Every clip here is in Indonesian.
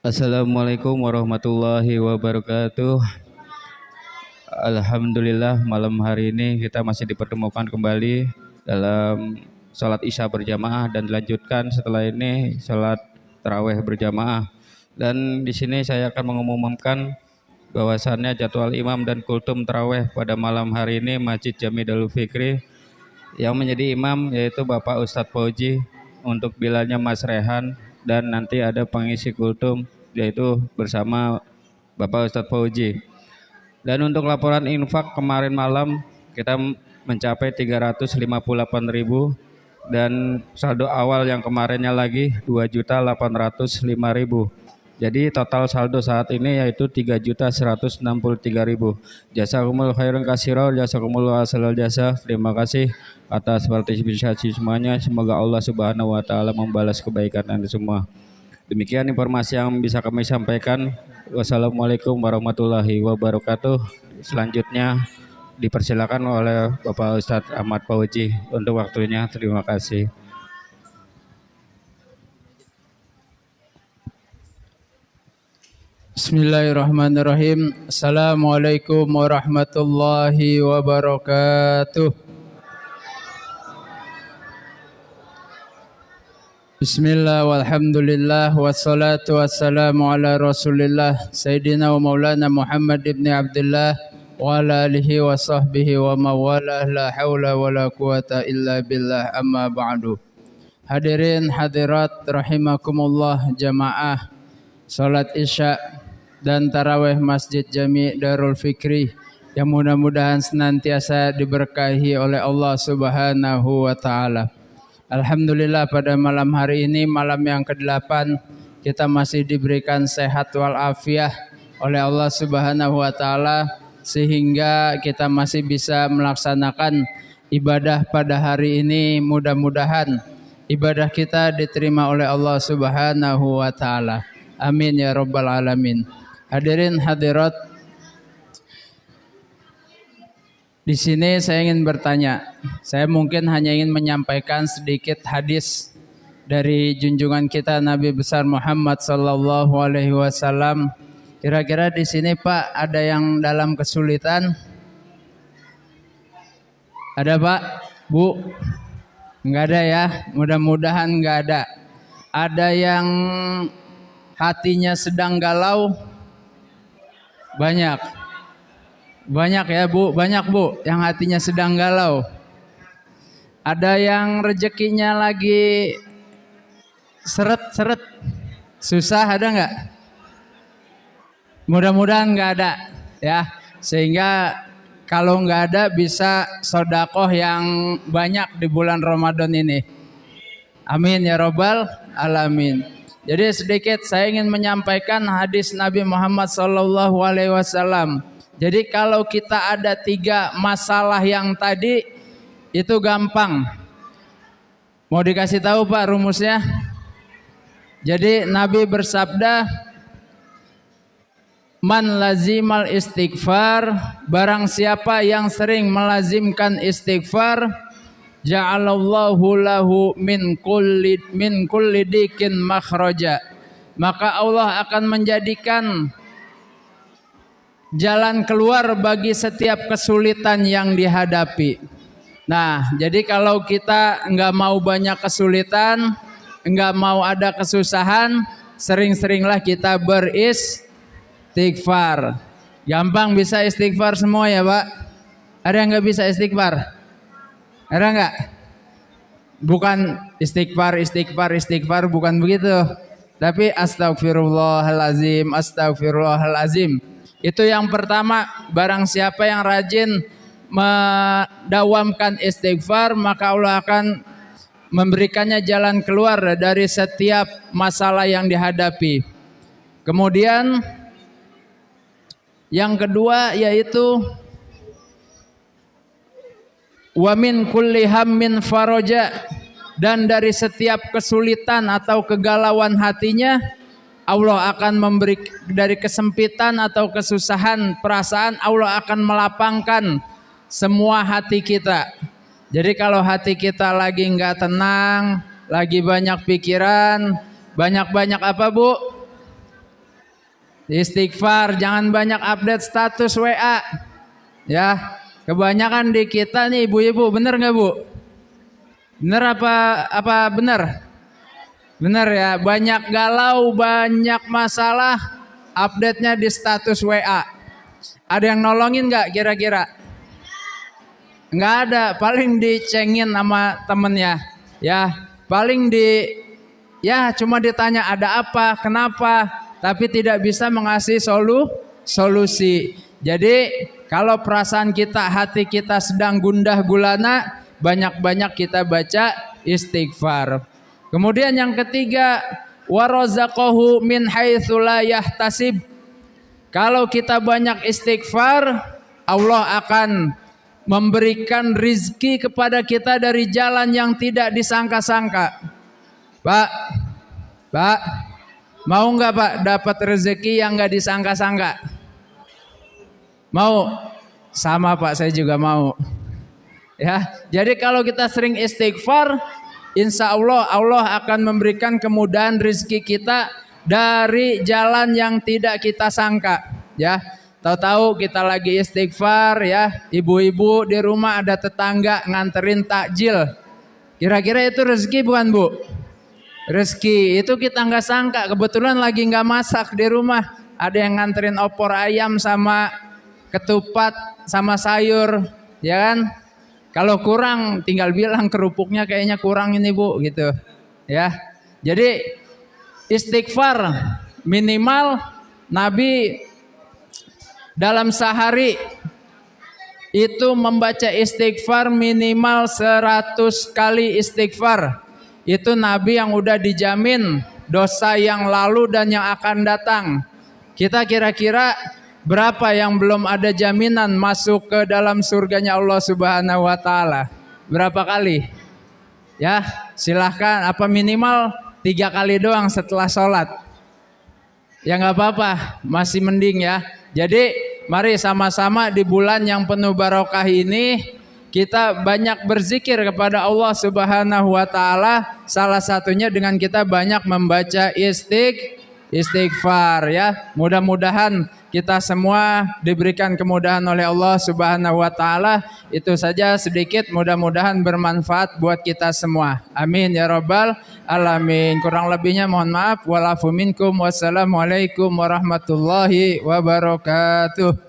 Assalamualaikum warahmatullahi wabarakatuh. Alhamdulillah malam hari ini kita masih dipertemukan kembali dalam sholat isya berjamaah dan dilanjutkan setelah ini sholat tarawih berjamaah. Dan di sini saya akan mengumumkan bahwasannya jadwal imam dan kultum tarawih pada malam hari ini Masjid Jami Darul Fikri. Yang menjadi imam yaitu Bapak Ustadz Fauji, untuk bilannya Mas Rehan, dan nanti ada pengisi kultum yaitu bersama Bapak Ustadz Fauji. Dan untuk laporan infak kemarin malam kita mencapai 358.000 dan saldo awal yang kemarinnya lagi 2.805.000. Jadi total saldo saat ini yaitu 3.163.000. Jazakumullahu khairan katsiran, jazakumullahu ahsanal jasa. Terima kasih atas partisipasi semuanya. Semoga Allah Subhanahu wa taala membalas kebaikan Anda semua. Demikian informasi yang bisa kami sampaikan. Wassalamualaikum warahmatullahi wabarakatuh. Selanjutnya dipersilakan oleh Bapak Ustadz Ahmad Fauji untuk waktunya. Terima kasih. Bismillahirrahmanirrahim. Assalamualaikum warahmatullahi wabarakatuh. Bismillah walhamdulillah wassalatu wassalamu ala rasulillah Sayyidina wa maulana Muhammad ibn Abdullah wa ala alihi wa sahbihi wa mawalah, la hawla wa la quwata illa billah, amma ba'du. Hadirin hadirat rahimakumullah, jamaah salat isya dan tarawih Masjid Jami Darul Fikri yang mudah-mudahan senantiasa diberkahi oleh Allah Subhanahu wa taala. Alhamdulillah pada malam hari ini, malam yang ke-8, kita masih diberikan sehat walafiat oleh Allah Subhanahu wa taala sehingga kita masih bisa melaksanakan ibadah pada hari ini. Mudah-mudahan ibadah kita diterima oleh Allah Subhanahu wa taala. Amin ya rabbal alamin. Hadirin hadirat, di sini saya ingin bertanya. Saya mungkin hanya ingin menyampaikan sedikit hadis dari junjungan kita Nabi besar Muhammad sallallahu alaihi wasallam. Kira-kira di sini Pak ada yang dalam kesulitan? Ada Pak? Bu? Enggak ada ya? Mudah-mudahan enggak ada. Ada yang hatinya sedang galau? Banyak. Banyak ya Bu, banyak Bu yang hatinya sedang galau. Ada yang rezekinya lagi seret-seret, susah, ada nggak? Mudah-mudahan nggak ada ya. Sehingga kalau nggak ada bisa sodakoh yang banyak di bulan Ramadan ini. Amin ya robbal alamin. Jadi sedikit saya ingin menyampaikan hadis Nabi Muhammad SAW. Jadi kalau kita ada 3 masalah yang tadi itu gampang. Mau dikasih tahu Pak rumusnya? Jadi Nabi bersabda, man lazimal istighfar, barang siapa yang sering melazimkan istighfar, ja'alallahu lahu min kulli dikin makhraja, maka Allah akan menjadikan jalan keluar bagi setiap kesulitan yang dihadapi. Nah, jadi kalau kita enggak mau banyak kesulitan, enggak mau ada kesusahan, sering-seringlah kita beristighfar. Gampang bisa istighfar semua ya Pak? Ada yang enggak bisa istighfar? Ada enggak? Bukan istighfar bukan begitu. Tapi astagfirullahalazim, astagfirullahalazim. Itu yang pertama. Barang siapa yang rajin mendawamkan istighfar, maka Allah akan memberikannya jalan keluar dari setiap masalah yang dihadapi. Kemudian yang kedua yaitu wa min kulli hammin faraja, dan dari setiap kesulitan atau kegalauan hatinya Allah akan memberi, dari kesempitan atau kesusahan perasaan, Allah akan melapangkan semua hati kita. Jadi kalau hati kita lagi nggak tenang, lagi banyak pikiran, banyak-banyak apa Bu? Istighfar, jangan banyak update status WA. Ya, kebanyakan di kita nih ibu-ibu, bener nggak Bu? Bener apa bener? Bener ya, banyak galau, banyak masalah, update-nya di status WA. Ada yang nolongin nggak kira-kira? Nggak ada, paling dicengin sama temennya. Ya, paling ya cuma ditanya ada apa, kenapa, tapi tidak bisa mengasih solusi. Jadi kalau perasaan kita, hati kita sedang gundah gulana, banyak-banyak kita baca istighfar. Kemudian yang ketiga, warazaqahu min haitsu la yahtasib. Kalau kita banyak istighfar, Allah akan memberikan rizki kepada kita dari jalan yang tidak disangka-sangka. Pak, mau nggak Pak dapat rezeki yang nggak disangka-sangka? Mau? Sama Pak, saya juga mau. Ya, jadi kalau kita sering istighfar, insya Allah Allah akan memberikan kemudahan rizki kita dari jalan yang tidak kita sangka. Ya, tahu-tahu kita lagi istighfar ya, ibu-ibu di rumah ada tetangga nganterin takjil. Kira-kira itu rezeki bukan Bu? Rezeki itu kita nggak sangka. Kebetulan lagi nggak masak di rumah, ada yang nganterin opor ayam sama ketupat sama sayur, ya kan? Kalau kurang tinggal bilang kerupuknya kayaknya kurang ini Bu, gitu. Ya. Jadi istighfar minimal Nabi dalam sehari itu membaca istighfar minimal 100 kali istighfar. Itu Nabi yang udah dijamin dosa yang lalu dan yang akan datang. Kita kira-kira berapa yang belum ada jaminan masuk ke dalam surganya Allah Subhanahu wa taala? Berapa kali? Ya, silahkan, apa minimal 3 kali doang setelah sholat. Ya nggak apa-apa, masih mending ya. Jadi mari sama-sama di bulan yang penuh barokah ini kita banyak berzikir kepada Allah Subhanahu wa taala, salah satunya dengan kita banyak membaca istighfar ya. Mudah-mudahan kita semua diberikan kemudahan oleh Allah Subhanahu wa taala. Itu saja sedikit, mudah-mudahan bermanfaat buat kita semua. Amin ya rabbal alamin. Kurang lebihnya mohon maaf. Walafu minkum. Wassalamualaikum warahmatullahi wabarakatuh.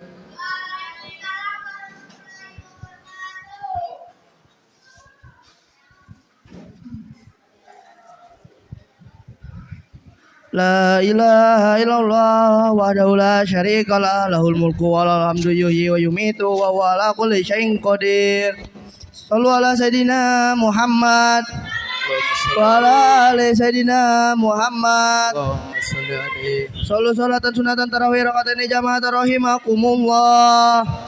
La ilaha illallah wahdahu la syarika lah, lahul mulku wa lahul hamdu yuhyi wa yumitu wa huwa ala kulli syai'in qadir. Shallu ala sayidina Muhammad wa ala ali sayidina Muhammad. Shallu salatan sunatan tarawih rakaataini jamaah rahimakumullah.